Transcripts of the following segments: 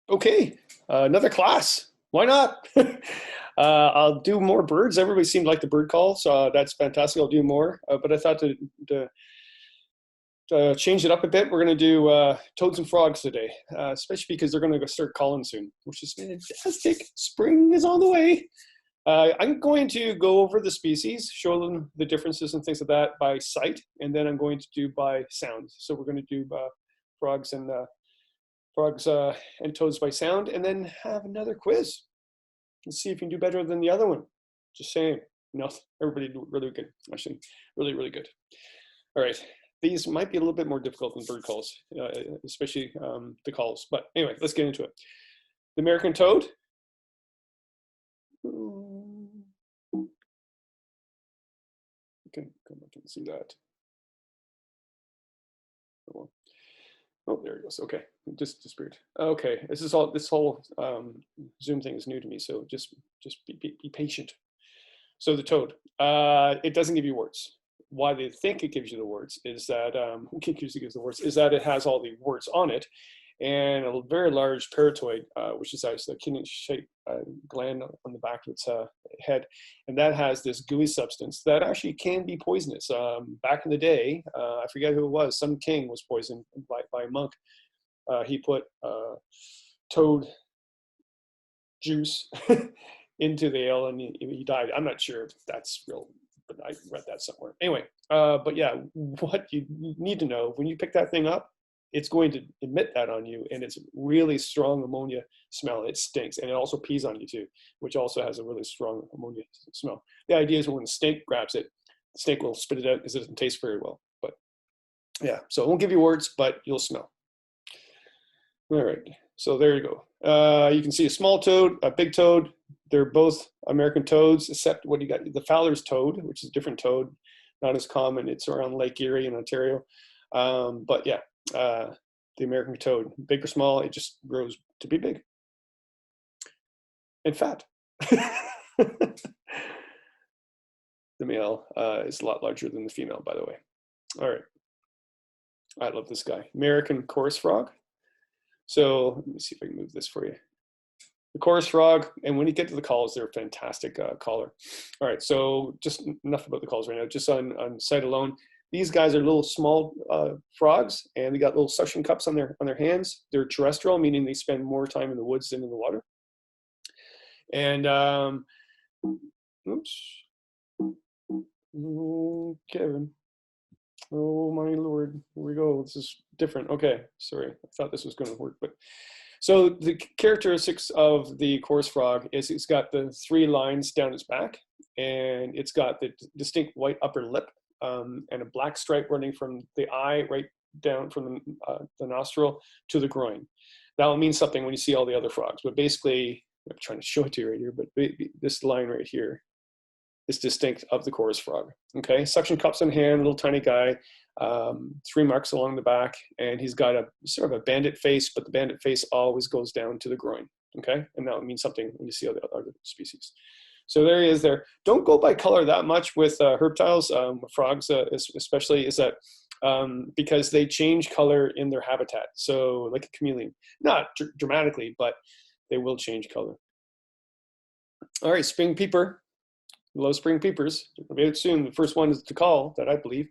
Okay, another class. Why not? I'll do more birds. Everybody seemed like the bird call, so that's fantastic. I'll do more. But I thought to change it up a bit, we're going to do toads and frogs today, especially because they're going to start calling soon, which is fantastic. Spring is on the way. I'm going to go over the species, show them the differences and things like that by sight, and then I'm going to do by sound. So we're going to do frogs and toads by sound, and then have another quiz. Let's see if you can do better than the other one. Just saying. No, everybody did really good. Actually, really, really good. All right. These might be a little bit more difficult than bird calls, especially the calls. But anyway, let's get into it. The American toad. You can come up and see that. Oh, there it goes. Okay, it just disappeared. Okay, this whole Zoom thing is new to me, so just be patient. So the toad, it doesn't give you words. Why they think it gives you the words is that it has all the words on it, and a very large parotoid, which is actually a kidney-shaped gland on the back of its head, and that has this gooey substance that actually can be poisonous. Back in the day, I forget who it was, some king was poisoned by a monk. He put toad juice into the ale and he died. I'm not sure if that's real, but I read that somewhere. Anyway, but yeah, what you need to know, when you pick that thing up, it's going to emit that on you, and it's really strong ammonia smell. It stinks, and it also pees on you too, which also has a really strong ammonia smell. The idea is when the snake grabs it, the snake will spit it out because it doesn't taste very well. But yeah, so it won't give you words, but you'll smell. All right, so there you go. You can see a small toad, a big toad. They're both American toads, except what you got, the Fowler's toad, which is a different toad, not as common. It's around Lake Erie in Ontario. But yeah, the American toad, big or small, it just grows to be big and fat. The male is a lot larger than the female, by the way. All right. I love this guy, American chorus frog. So let me see if I can move this for you. The chorus frog, and when you get to the calls, they're a fantastic caller. All right, so just enough about the calls right now. Just on sight alone, these guys are little small frogs, and they got little suction cups on their hands. They're terrestrial, meaning they spend more time in the woods than in the water. And oops, oh, Kevin. Oh my lord, here we go. This is different. Okay, sorry, I thought this was going to work, but so the characteristics of the chorus frog is it's got the 3 lines down its back, and it's got the distinct white upper lip, and a black stripe running from the eye right down from the nostril to the groin. That will mean something when you see all the other frogs, but basically, I'm trying to show it to you right here, but this line right here is distinct of the chorus frog. Okay, suction cups in hand, little tiny guy, 3 marks along the back, and he's got a sort of a bandit face, but the bandit face always goes down to the groin. Okay, and that would mean something when you see other species. So there he is there. Don't go by color that much with herptiles, frogs especially, is that because they change color in their habitat. So like a chameleon, not dramatically, but they will change color. All right, spring peeper. Low spring peepers. They'll be out soon. The first one is to call, that I believe.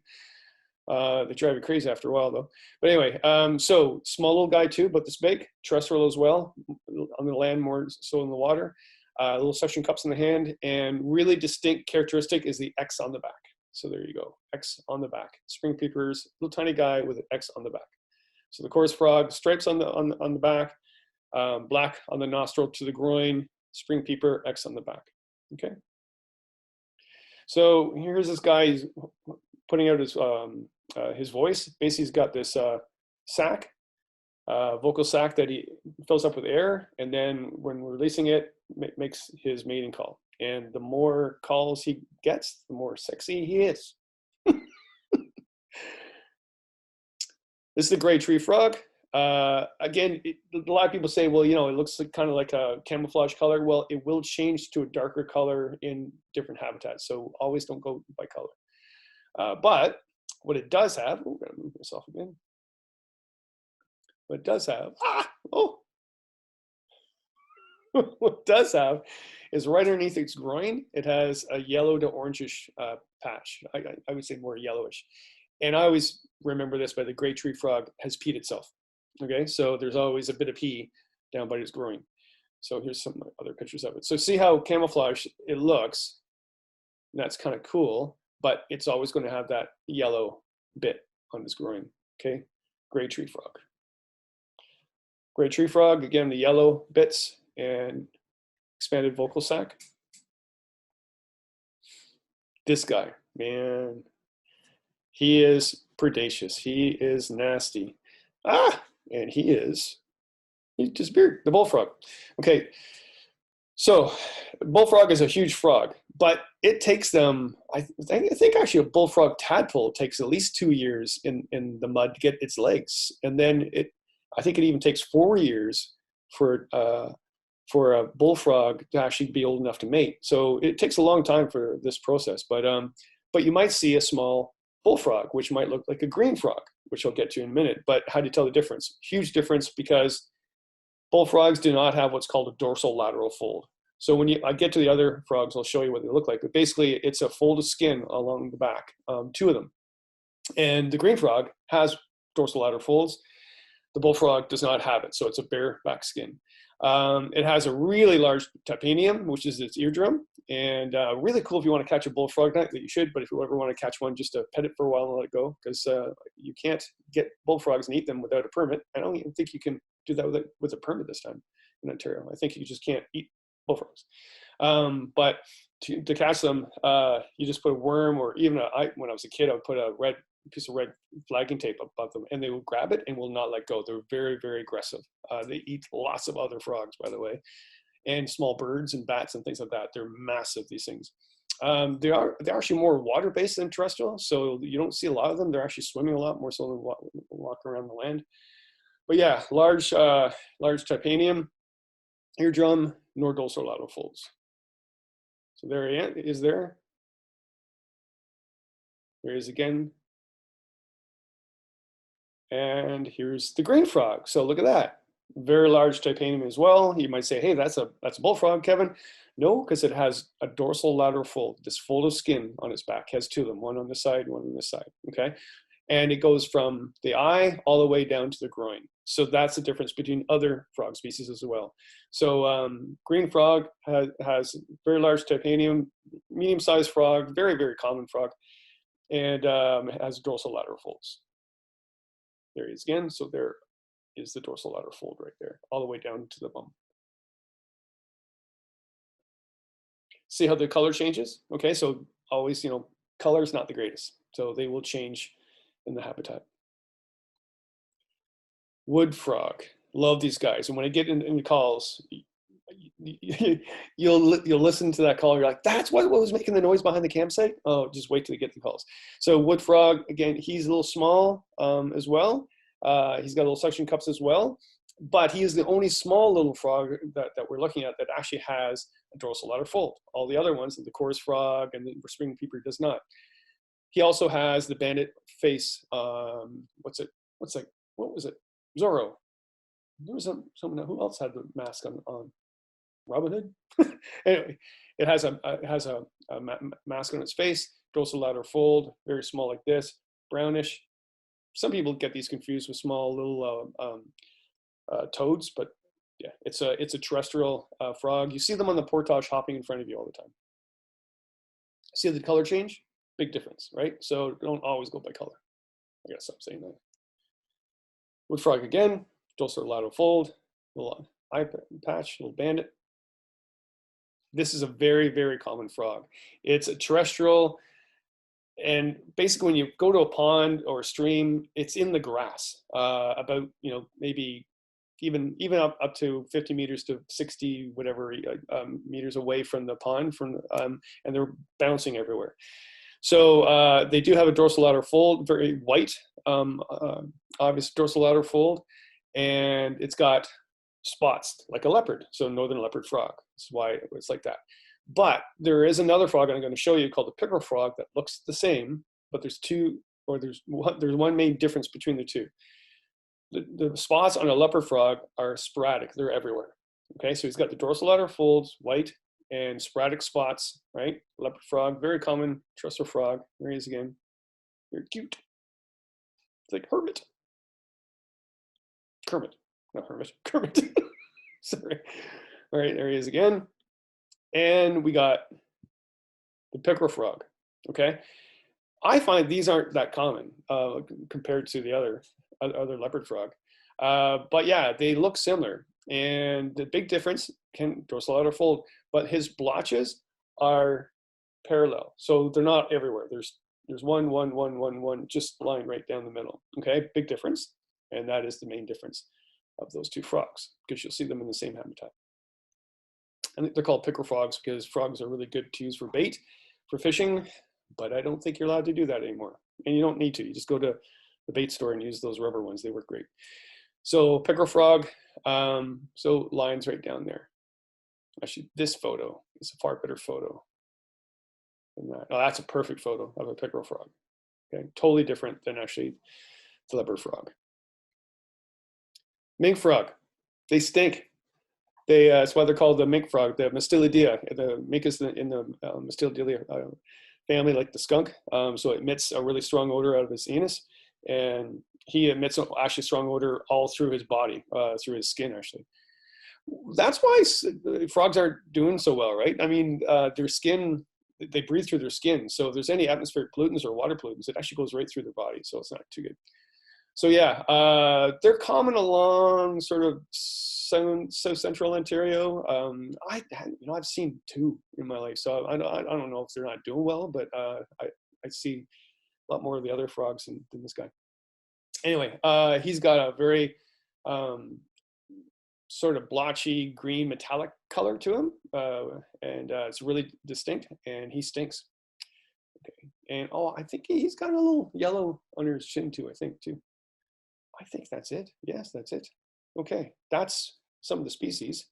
They drive you crazy after a while, though. But anyway, so small little guy too, but this big, terrestrial as well, on the land more so in the water. Little suction cups in the hand, and really distinct characteristic is the X on the back. So there you go, X on the back. Spring peepers, little tiny guy with an X on the back. So the chorus frog, stripes on the back, black on the nostril to the groin, spring peeper, X on the back. Okay. So here's this guy, he's putting out his voice. Basically, he's got this sac, vocal sac that he fills up with air, and then when releasing it, makes his mating call. And the more calls he gets, the more sexy he is. This is the gray tree frog. Again, a lot of people say, well, you know, it looks like, kind of like a camouflage color. Well, it will change to a darker color in different habitats. So always don't go by color. But what it does have, I'm going to move myself again. What it does have, what it does have is right underneath its groin, it has a yellow to orangish patch. I would say more yellowish. And I always remember this by the gray tree frog has peed itself. Okay, so there's always a bit of pee down by its groin. So here's some other pictures of it. So see how camouflage it looks. That's kind of cool, but it's always going to have that yellow bit on its groin. Okay, gray tree frog. Gray tree frog, again, the yellow bits and expanded vocal sac. This guy, man, he is predacious. He is nasty. And he disappeared, the bullfrog. Okay, so bullfrog is a huge frog, but it takes them, I think actually a bullfrog tadpole takes at least 2 years in the mud to get its legs. And then I think it even takes 4 years for a bullfrog to actually be old enough to mate. So it takes a long time for this process, but you might see a small bullfrog, which might look like a green frog, which I'll get to in a minute. But how do you tell the difference? Huge difference, because bullfrogs do not have what's called a dorsal lateral fold. So when I get to the other frogs, I'll show you what they look like. But basically, it's a fold of skin along the back, 2 of them. And the green frog has dorsal lateral folds. The bullfrog does not have it, so it's a bare back skin. It has a really large tapenium, which is its eardrum, and really cool if you want to catch a bullfrog. Not that you should, but if you ever want to catch one, just to pet it for a while and let it go, because you can't get bullfrogs and eat them without a permit. I don't even think you can do that with a permit this time in Ontario. I think you just can't eat bullfrogs. But to catch them, you just put a worm, or even when I was a kid, I would put a piece of red flagging tape above them, and they will grab it and will not let go. They're very, very aggressive. They eat lots of other frogs, by the way, and small birds and bats and things like that. They're massive, these things. They're actually more water-based than terrestrial, so you don't see a lot of them. They're actually swimming a lot more so than walking around the land. But yeah, large tapenium, eardrum, nor dorsal lateral folds. So there he is there. There he is again. And here's the green frog. So look at that. Very large tapenium as well. You might say, hey, that's a bullfrog, Kevin. No, because it has a dorsal lateral fold, this fold of skin on its back. It has 2 of them, one on this side, one on this side, okay? And it goes from the eye all the way down to the groin. So that's the difference between other frog species as well. So green frog has very large tapenium, medium-sized frog, very, very common frog, and it has dorsal lateral folds. There he is again. So there is the dorsal lateral fold right there, all the way down to the bum. See how the color changes? Okay, so always, color is not the greatest. So they will change in the habitat. Wood frog, love these guys. And when I get into calls, you'll listen to that call. You're like, that's what was making the noise behind the campsite? Oh, just wait till you get the calls. So wood frog, again, he's a little small as well. He's got little suction cups as well, but he is the only small little frog that we're looking at that actually has a dorsal lateral fold. All the other ones, the chorus frog and the spring peeper, does not. He also has the bandit face. What was it? Zorro. There was someone who else had the mask on. Robin Hood. Anyway, it has a mask on its face, dorsal lateral fold, very small like this, brownish. Some people get these confused with small little toads, but yeah, it's a terrestrial frog. You see them on the portage hopping in front of you all the time. See the color change? Big difference, right? So don't always go by color. I gotta stop saying that. Wood frog again, dorsal lateral fold, little eye patch, little bandit. This is a very, very common frog. It's a terrestrial, and basically when you go to a pond or a stream, it's in the grass, about, maybe even up to 50 meters to 60, whatever, meters away from the pond, and they're bouncing everywhere. So they do have a dorsal lateral fold, very white, obvious dorsal lateral fold, and it's got spots like a leopard, so northern leopard frog. That's why it's like that. But there is another frog I'm going to show you called the Pickerel Frog that looks the same, but there's one main difference between the two. The spots on a leopard frog are sporadic. They're everywhere. Okay, so he's got the dorsolateral folds, white, and sporadic spots, right? Leopard frog, very common trusser frog. There he is again. Very cute. It's like Hermit. Kermit, not Hermit, Kermit. Sorry. All right, there he is again. And we got the Pickerel Frog, okay? I find these aren't that common compared to the other leopard frog. But yeah, they look similar. And the big difference, dorsolateral fold, but his blotches are parallel. So they're not everywhere. There's one, just lying right down the middle. Okay, big difference. And that is the main difference of those two frogs, because you'll see them in the same habitat. And they're called pickerel frogs because frogs are really good to use for bait, for fishing, but I don't think you're allowed to do that anymore. And you don't need to. You just go to the bait store and use those rubber ones. They work great. So pickerel frog, so lines right down there. Actually, this photo is a far better photo than that. Oh, that's a perfect photo of a pickerel frog. Okay, totally different than actually the leopard frog. Mink frog, they stink. That's why they're called the mink frog, the Mastilidia. The mink is in the Mastilidia family, like the skunk. So it emits a really strong odor out of his anus, and he emits an actually strong odor all through his body, through his skin, actually. That's why frogs aren't doing so well, right? I mean, their skin, they breathe through their skin. So if there's any atmospheric pollutants or water pollutants, it actually goes right through their body. So it's not too good. So yeah, they're common along sort of south central Ontario. I've seen two in my life, so I don't know if they're not doing well, but I see a lot more of the other frogs than this guy. Anyway, he's got a very sort of blotchy green metallic color to him, and it's really distinct, and he stinks. Okay, and oh, I think he's got a little yellow under his chin too, I think too. I think that's it. Yes, that's it. Okay, that's some of the species.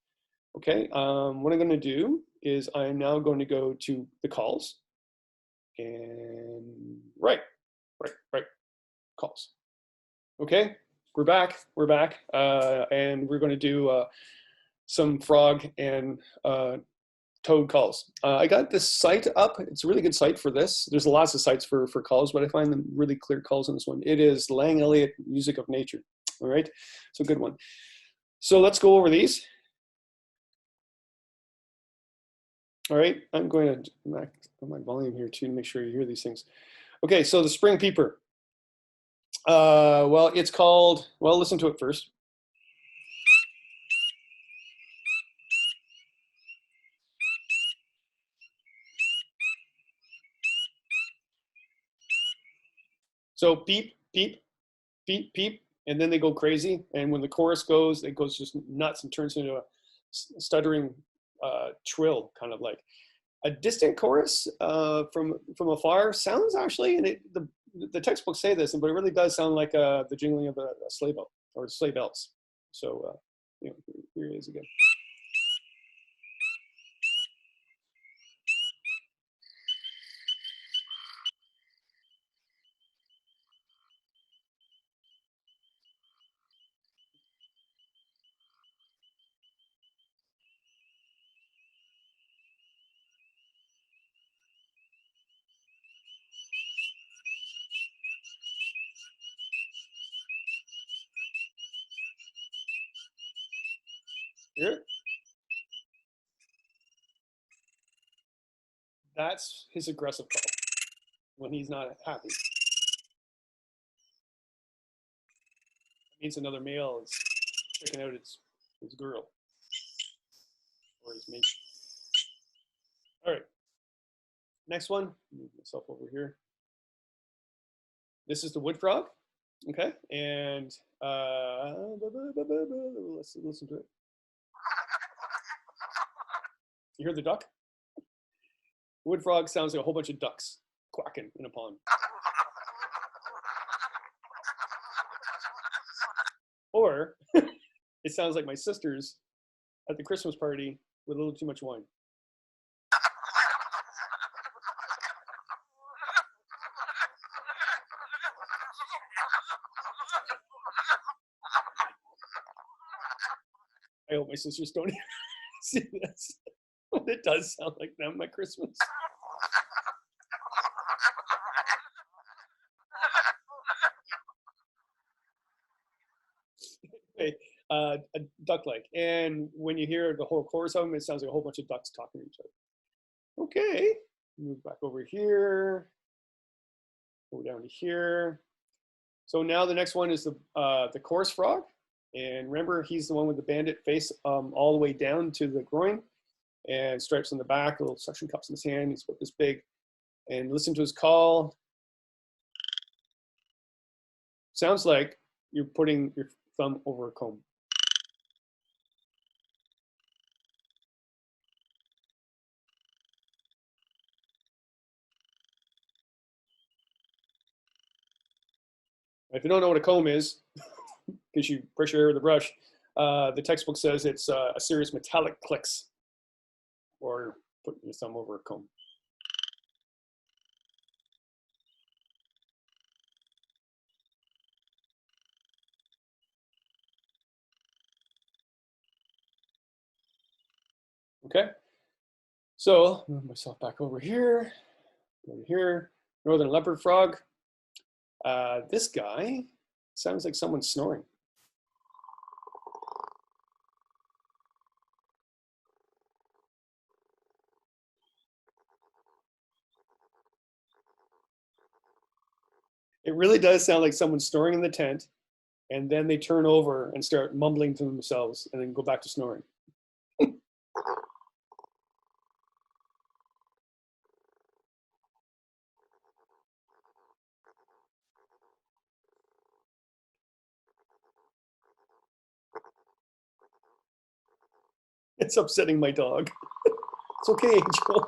Okay, what I'm going to do is I'm now going to go to the calls. And right, calls. Okay, we're back, and we're going to do some frog and toad calls. I got this site up. It's a really good site for this. There's lots of sites for calls, but I find them really clear calls on this one. It is Lang Elliott Music of Nature. All right, it's a good one. So let's go over these. All right, I'm going to my volume here too to make sure you hear these things. Okay, so the spring peeper. Well, it's called, well, listen to it first. So peep, peep, peep, peep, and then they go crazy. And when the chorus goes, it goes just nuts and turns into a stuttering trill, kind of like a distant chorus from afar. Sounds actually, and the textbooks say this, but it really does sound like the jingling of a sleigh bell or sleigh bells. So here it is again. Hear it? That's his aggressive call when he's not happy. It means another male is checking out his girl or his mate. All right, next one. Move myself over here. This is the wood frog. Okay, and let's listen to it. You hear the duck? Wood frog sounds like a whole bunch of ducks quacking in a pond. Or it sounds like my sisters at the Christmas party with a little too much wine. I hope my sisters don't see this. But it does sound like them at Christmas. Okay, a duck-like. And when you hear the whole chorus of them, it sounds like a whole bunch of ducks talking to each other. Okay, move back over here. Go down to here. So now the next one is the chorus frog. And remember, he's the one with the bandit face all the way down to the groin and stripes on the back, little suction cups in his hand. He's about this big. And listen to his call. Sounds like you're putting your thumb over a comb. If you don't know what a comb is, because you brush your hair with a brush, the textbook says it's a series of metallic clicks, or putting your thumb over a comb. Okay, so move myself back over here, Northern leopard frog. This guy sounds like someone's snoring. It really does sound like someone's snoring in the tent, and then they turn over and start mumbling to themselves and then go back to snoring. It's upsetting my dog. It's okay, Angel.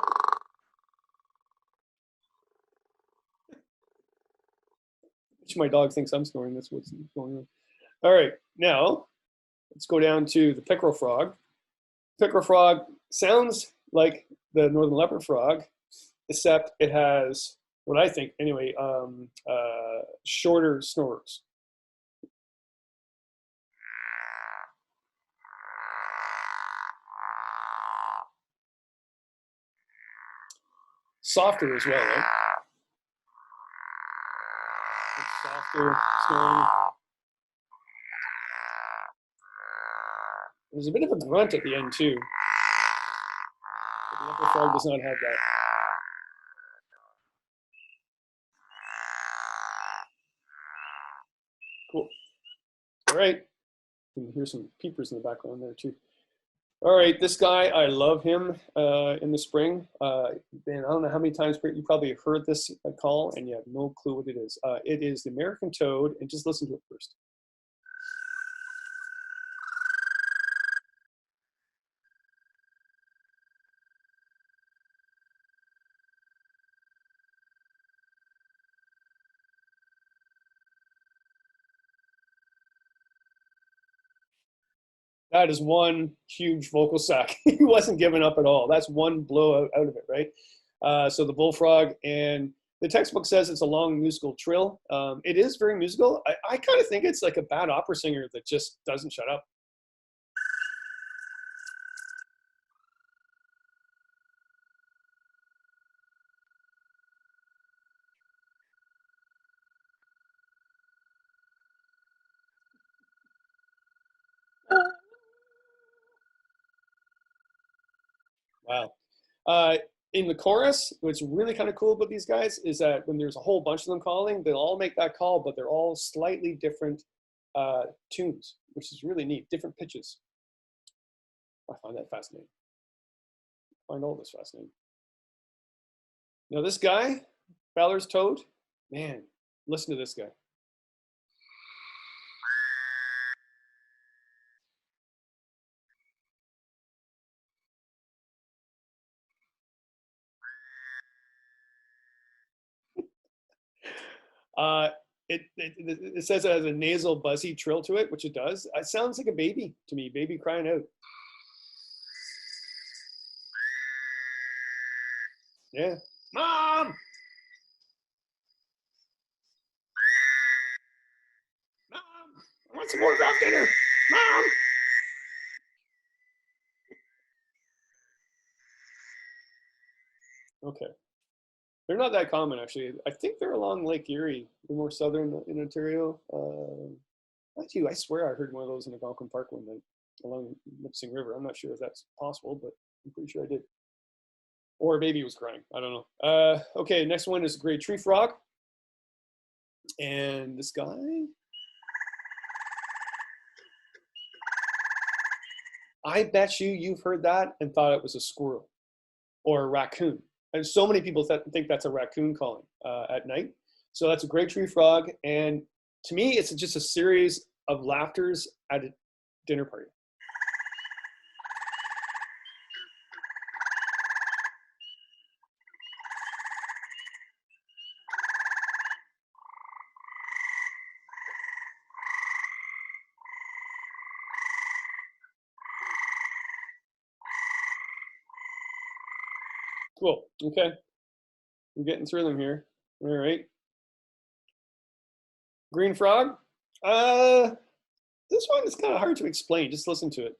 My dog thinks I'm snoring. That's what's going on. All right, now let's go down to the pickerel frog. Pickerel frog sounds like the northern leopard frog, except it has what I think, anyway, shorter snores. Softer as well, right? Softer snoring. There's a bit of a grunt at the end too. But the leopard frog does not have that. Cool. All right. You can hear some peepers in the background there too. All right, this guy, I love him in the spring. And I don't know how many times you probably heard this call and you have no clue what it is. It is the American toad, and just listen to it first. That is one huge vocal sack. He wasn't giving up at all. That's one blow out of it, right? So the bullfrog, and the textbook says it's a long musical trill. It is very musical. I kind of think it's like a bad opera singer that just doesn't shut up. Wow. In the chorus, what's really kind of cool about these guys is that when there's a whole bunch of them calling, they'll all make that call, but they're all slightly different tunes, which is really neat, different pitches. I find that fascinating. I find all this fascinating. Now this guy, Fowler's toad, man, listen to this guy. It says it has a nasal buzzy trill to it, which it does. It sounds like a baby to me, baby crying out. Yeah. Mom! Mom! I want some more Kraft dinner! Mom! Okay. They're not that common, actually. I think they're along Lake Erie. They're more southern in Ontario. Actually, I swear I heard one of those in Algonquin Park one night along Nipissing River. I'm not sure if that's possible, but I'm pretty sure I did. Or maybe it was crying. I don't know. Okay, next one is gray tree frog. And this guy. I bet you've heard that and thought it was a squirrel or a raccoon. And so many people think that's a raccoon calling at night. So that's a gray tree frog. And to me, it's just a series of laughters at a dinner party. Cool. Okay. I'm getting through them here. All right. Green frog. This one is kind of hard to explain. Just listen to it.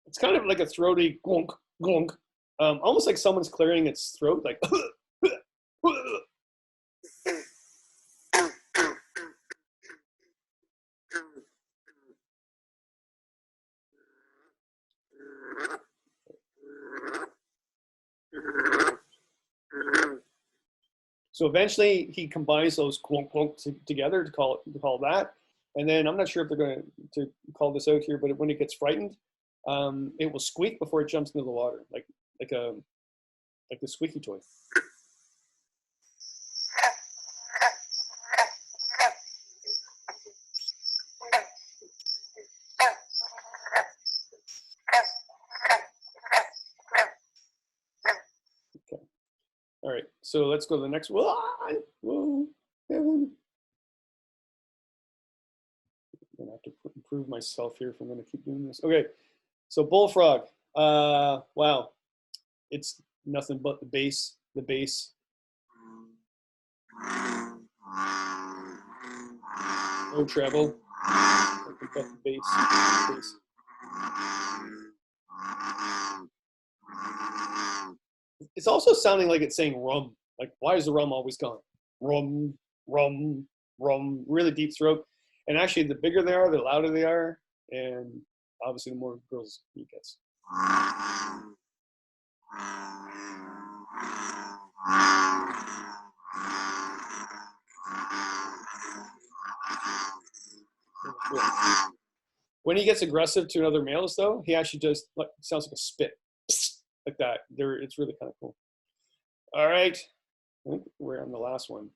It's kind of like a throaty glunk, glunk. Almost like someone's clearing its throat, like. So eventually he combines those clunk clunk together to call that. And then I'm not sure if they're going to call this out here, but when it gets frightened, it will squeak before it jumps into the water, like the squeaky toy. Okay. All right. So let's go to the next one. Whoa, heaven. I'm gonna have to improve myself here if I'm gonna keep doing this. Okay. So bullfrog. Wow. It's nothing but the bass. The bass. No treble. Nothing but the bass. It's also sounding like it's saying rum. Like, why is the rum always gone? Rum, rum, rum. Really deep throat. And actually, the bigger they are, the louder they are, and obviously, the more girls he gets. When he gets aggressive to another males, though, he actually just sounds like a spit, like that. It's really kind of cool. All right, I think we're on the last one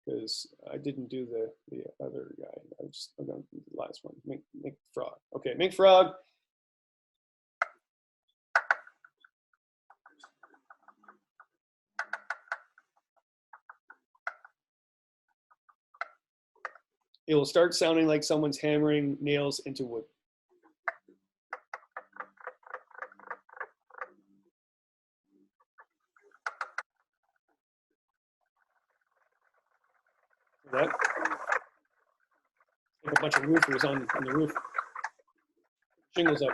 because I didn't do the other guy. I'm going to do the last one. Mink Frog. Okay, Mink Frog. It will start sounding like someone's hammering nails into wood. That? Like a bunch of roofers on the roof. Shingles up.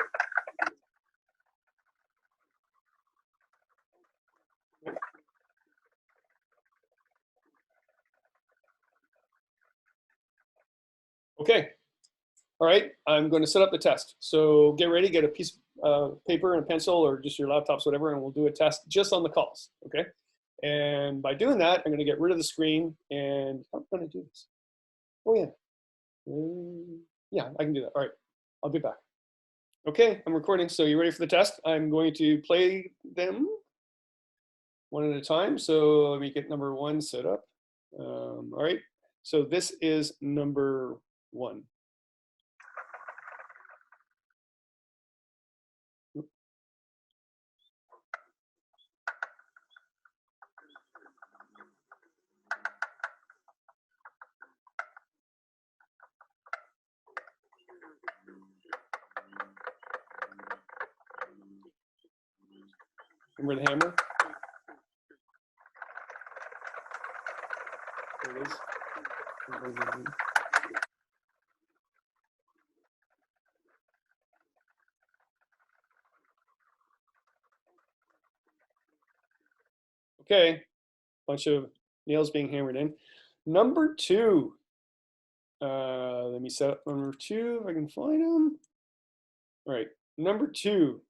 Okay. All right, I'm going to set up the test. So get ready, get a piece of paper and a pencil or just your laptops, whatever, and we'll do a test just on the calls, okay? And by doing that, I'm going to get rid of the screen and I'm going to do this. Oh, yeah. Yeah, I can do that. All right, I'll be back. Okay, I'm recording. So you ready for the test? I'm going to play them one at a time. So let me get number one set up. All right, so this is number one. Remember the hammer? Okay, bunch of nails being hammered in. Number 2. Let me set up number 2 if I can find them. All right, number 2.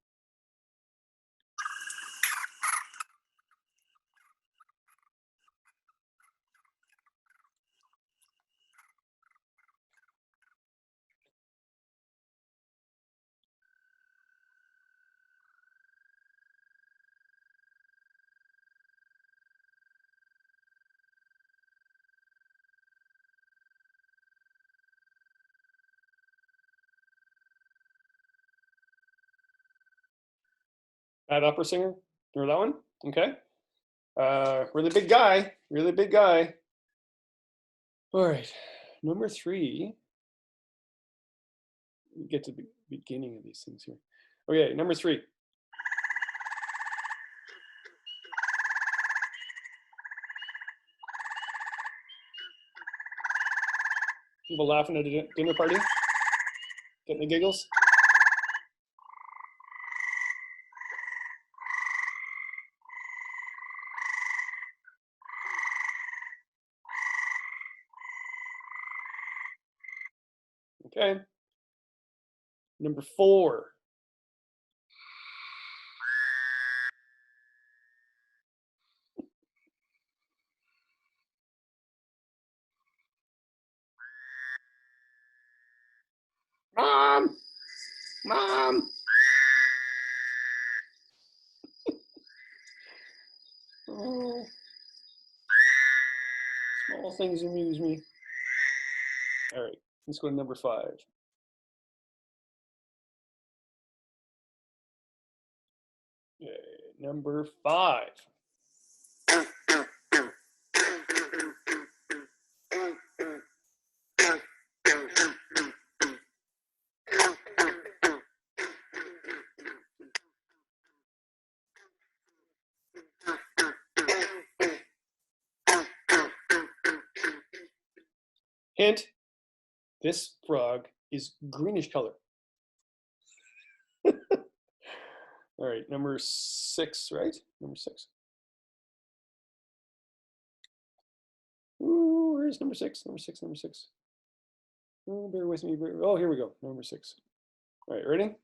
That opera singer. Remember that one? Okay. Really big guy. Really big guy. All right. Number 3. We get to the beginning of these things here. Okay, number 3. People laughing at a dinner party? Getting the giggles? Okay. Number 4. Mom! Mom! Oh. Small things amuse me. All right, let's go to number 5. Okay, number 5. Hint, this frog is greenish color. All right, number 6, right? Number 6. Ooh, where's number 6? Number 6, number 6. Oh, bear with me. Oh, here we go. Number 6. All right, ready?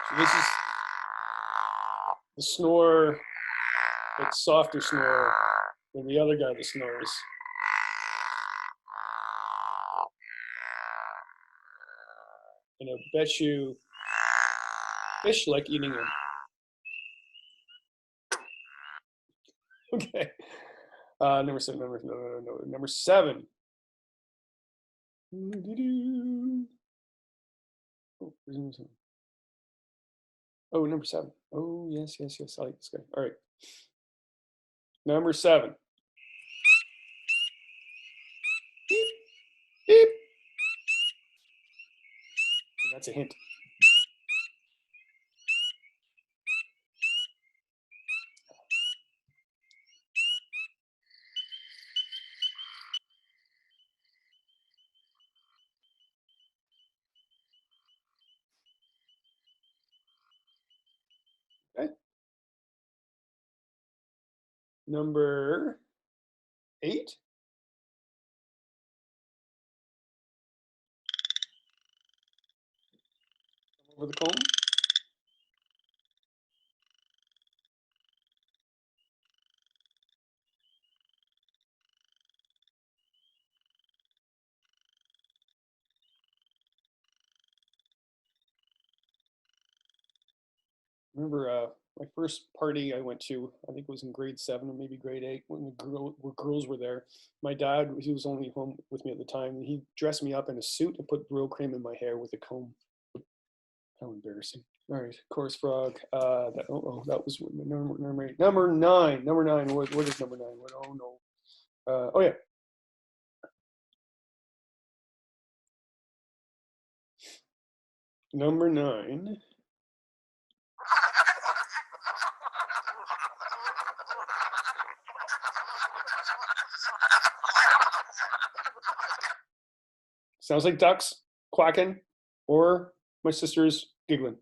So this is the snore. It's softer snore than the other guy that snores. And I bet you fish like eating them. Okay. Number 7. Number 7. Oh, where's number 7? Oh, number 7. Oh, yes. I like this guy. All right. Number 7. Beep, beep. And that's a hint. Okay. Number 8. Over the comb. Remember my first party I went to, I think it was in grade 7 or maybe grade 8, when the girls were there. My dad, he was only home with me at the time, and he dressed me up in a suit and put brill cream in my hair with a comb. How embarrassing. All right, chorus frog. That was number 8. Number 9. Number 9. What is number 9? Oh no. Oh yeah. Number 9. Sounds like ducks quacking or my sister's giggling.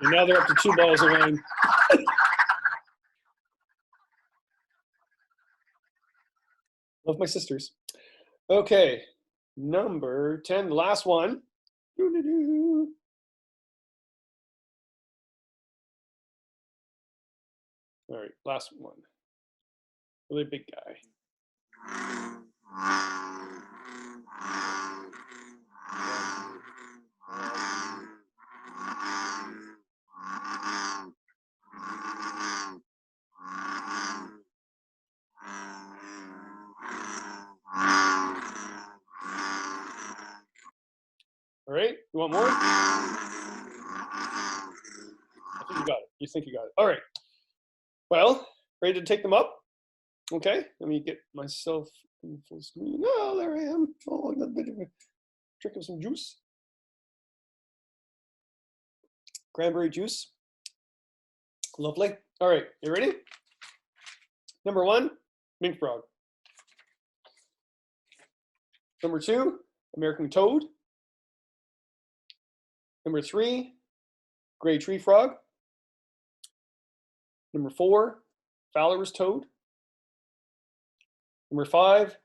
And now they're up to 2 balls of wine. Love my sisters. Okay, number 10, the last one. Doo-doo-doo. All right, last one. Really big guy. All right, you want more? I think you got it. You think you got it. All right. Well, ready to take them up? Okay, let me get myself in full screen. Oh, there I am. Oh, a bit of a drink of some juice. Cranberry juice. Lovely. All right, you ready? Number 1, Mink Frog. Number 2, American Toad. Number 3, Gray Treefrog. Number 4, Fowler's Toad. Number 5,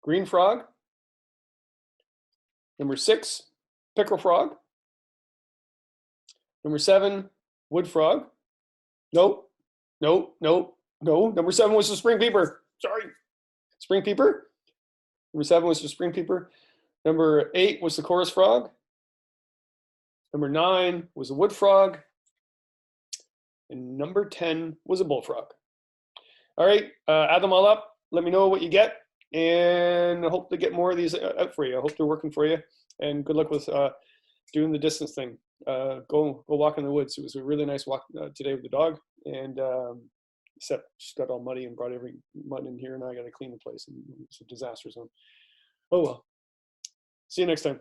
Green Frog. Number 6, Pickerel Frog. Number 7, Wood Frog. Nope, nope, nope, no. Number 7 was the Spring Peeper. Sorry, Spring Peeper. Number 7 was the Spring Peeper. Number 8 was the Chorus Frog. Number 9 was a Wood Frog. And number 10 was a Bullfrog. All right, add them all up. Let me know what you get. And I hope to get more of these out for you. I hope they're working for you. And good luck with doing the distance thing. Go walk in the woods. It was a really nice walk today with the dog. And except she got all muddy and brought every mud in here. And I got to clean the place. And it's a disaster zone. Oh well. See you next time.